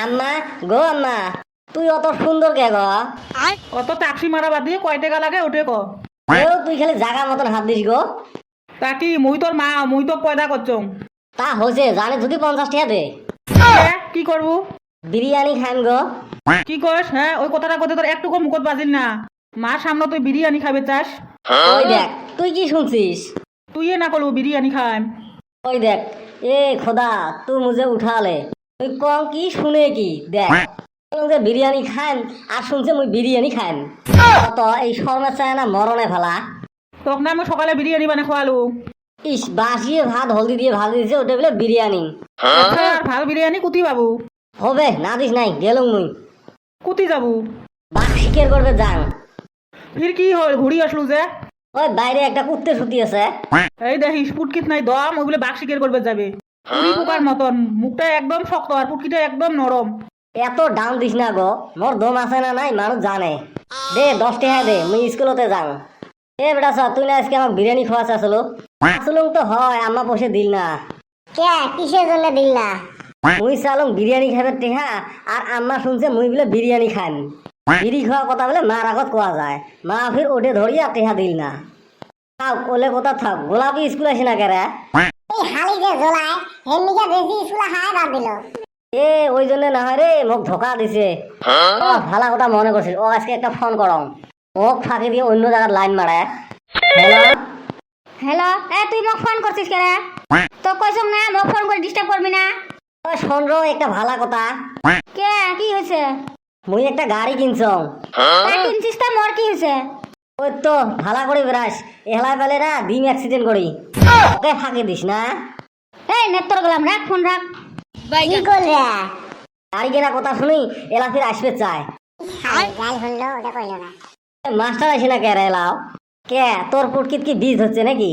আম্মা গো আম্মা, তুই অত সুন্দর কে গো? অত টাকসি মারা বাদ দিয়ে কয় টাকা লাগে ওটে ক। তুই খালি জাগা মতন হাত দিস গো। তা কি মুই তোর মা, মুই তো পয়দা করছং। তা হয়েছে, জানে যদি 50 টাকা দে, কি করবো? বিরিয়ানি খাইম গো। কি কস? হ্যাঁ, ওই কথাটা কথা তোর একটুকু মুখত বাজিল না। মার সামনে তুই বিরিয়ানি খাবে চাস? ওই দেখ, তুই কি শুনছিস? তুই না করবো বিরিয়ানি খাইম। ওই দেখ, এ খোদা তুই মুঝে উঠালে, তুই কম কি শুনে কি দেখ, যে বিরিয়ানি খাইম আর শুনছে মুই বিরিয়ানি খাইম, তো এই শর্মা চায় না মরণে ফেলা। তোক না আমি সকালে বিরিয়ানি বানিয়ে খোয়ালু। ইস, বাসিয়ে ভাত হলদি দিয়ে ভাজি দিয়েছে, ওটা বলে বিরিয়ানি। আচ্ছা, আর ভাল বিরিয়ানি কুতি পাবো? হবে না দিস নাই, গেলুম মুই। কুতি যাবো? বাঘ শিকার করবে যাং। ফির কি হল, ঘুরি আসলু যে? ওই বাইরে একটা কুত্তে শুতি আছে। এই দেখিস পুটকিত নাই দম, ওইগুলো বাঘ শিকার করবে যাবে। পুরি পোকার মতন, মুখটা একদম শক্ত আর পুটকিটা একদম নরম। এত দাম দিস না গো, মোর দম আছে না নাই মানুষ জানে। দে 10 টাকা দে, মুই স্কুলতে যাং। এ বেটা সব, তুই না আজকে আমাকে বিরিয়ানি খাওয়াছ আসলো? আসলুম তো হয়, আম্মা পয়সা দিল না। কে কিসের জন্য দিল না? মুই চালুম বিরিয়ানি খাবে টেহা, আর আম্মা শুনছে মুই বলে বিরিয়ানি খান। বিড়ি খাওয়া কথা বলে মার আগত কোয়া যায়, মা ফির ওঠে ধরিয়া টেহা দিল না। থাক ওলে কথা থাক, গোলাপি স্কুল আসে না কেরা? হালি যে জ্বলায় হেমনিকা বেশি স্কুলে হায় বাদ দিল। এ ওই জন্য না হয় রে, মোক ধোকা দিছে। ও ভালো কথা মনে করছিস, ও আজকে একটা ফোন করম, মোক ফাঁকি দিয়ে অন্য জায়গার লাইন মারে। হ্যালো হ্যালো, তুই মোক ফোন করছিস কেন? তো কইছম না মোক ফোন করে ডিস্টার্ব করবি না। ওই শোন রো, একটা ভালো কথা। কে কি হয়েছে? মুই একটা গাড়ি কিনছং। তা কিনছিস তা মোর কি হয়েছে? ওই তো ভালো করে বেড়াস, এহলাই পেলে না ডিম অ্যাক্সিডেন্ট করি, ওকে ফাঁকি দিস না। এই নেত্তর গেলাম, রাখ ফোন রাখ। কি করলে? গাড়ি কেনা কথা শুনি এলা ফির আসবে চায়। গাল হলো ওটা কইলো না। মাস্টার আসে না কে রে এলাও? কে তোর পুটকিত কি বীজ হচ্ছে নাকি?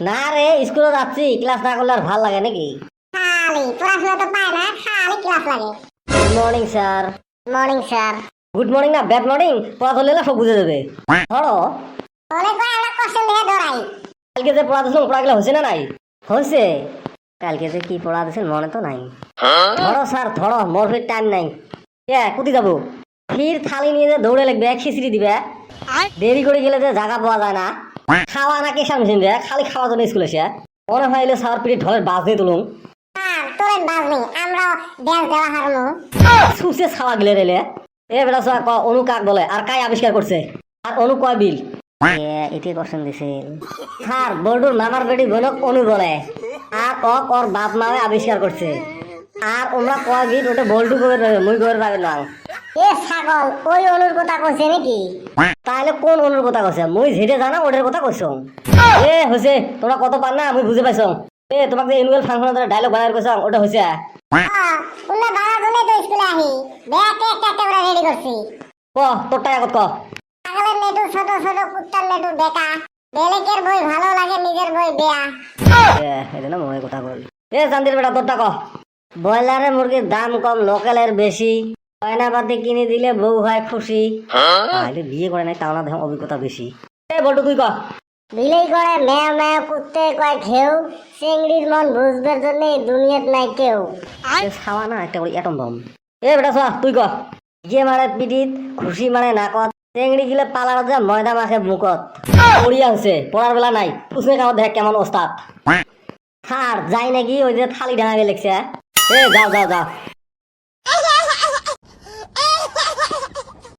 না রে, স্কুলে যাচ্ছি, ক্লাস না করলে আর ভাল লাগে নাকি? খালি পড়াশোনা তো পায় না, খালি ক্লাস লাগে। Good morning sir. Morning sir. Good morning না ব্যাড মর্নিং, পড়া ধরলে সব বুঝে দেবে। ধরো, বলে কই আমরা কোশ্চেন দিয়ে ধরাই। কালকে যে পড়া দিয়েছিলাম পড়াগুলো হয়েছে না নাই? হয়েছে। কালকে যে কি পড়া দিয়েছেন মনে তো নাই। ধরো স্যার ধরো, মোর ফির টাইম নাই। কে কুতি যাবো? ফির থালি নিয়ে যে দৌড়ে লাগবে, খিচড়ি দিবে। দেরি করে গেলে যে জায়গা পাওয়া যায় না। খাওয়া না কে সামনে দে, খালি খাওয়া জন্য স্কুলে এসে মনে হয় এলে সার পিঠে ঢলের বাস দিয়ে তুলুম। স্যার তোরেন বাজনি, আমরা ড্যান্স দেওয়া হারমু। সুসে খাওয়া গেলে রেলে। এ বেটা সা ক অনু কাক বলে, আর কাই আবিষ্কার করছে, আর অনু কয় বিল? এটি কোশ্চেন দিছিল স্যার, বল্ডুর মামার বেটি বোনক অনু বলে, আর ওর বাপ মামে আবিষ্কার করছে। আর ওমরা কয় বিল ওটা বল্ডু করে মুই করে পাবে না। এ ছাগল, ওই অনুর কথা কইছে নাকি? তাহলে কোন অনুর কথা কইছে? মুই যেটা জানা ওটার কথা কইছ। এ হইছে, তোমরা কত পার না আমি বুঝে পাইছ। এ তোমাকে যে এনুয়াল ফাংশনের ডায়লগ বানায় কইছ ওটা হইছে। উল্লা বাড়া জন্য তো স্কুলে আহি ব্যাকে একটা একটা করে রেডি করছি। ক তোর টাকা কত ক? ছাগলের নেটু ছোট ছোট, কুত্তার নেটু বেকা, বেলেকের বই ভালো লাগে, নিজের বই বেয়া। এটা না মনে কথা বল। এ চান্দির বেটা তোরটা ক? ব্রয়লারের মুরগির দাম কম, লোকালের বেশি, গয়নাপাতি কিনে দিলে বউ হয় খুশি। বিয়ে করে নাই তাও না, দেখো অভিজ্ঞতা বেশি। এ বলটু তুই ক? বিলেই করে মেয়া মেয়া, কুত্তে কয় ঘেউ, চিংড়ির মন বুঝবার জন্য দুনিয়াত নাই কেউ। খাওয়া না একটা করে অ্যাটম বম। এ বেটা চ তুই ক? ইয়ে মারে পিঠিত, খুশি মানে নাকত, চেংড়ি গিলে পালার যা ময়দা মাখে মুখত। পড়িয়া হচ্ছে, পড়ার বেলা নাই, ফুসনে খাওয়া দেখ কেমন ওস্তাদ। হার যাই নাকি ওই যে থালি ঢাঙা লিখছে। এ যাও যাও যাও।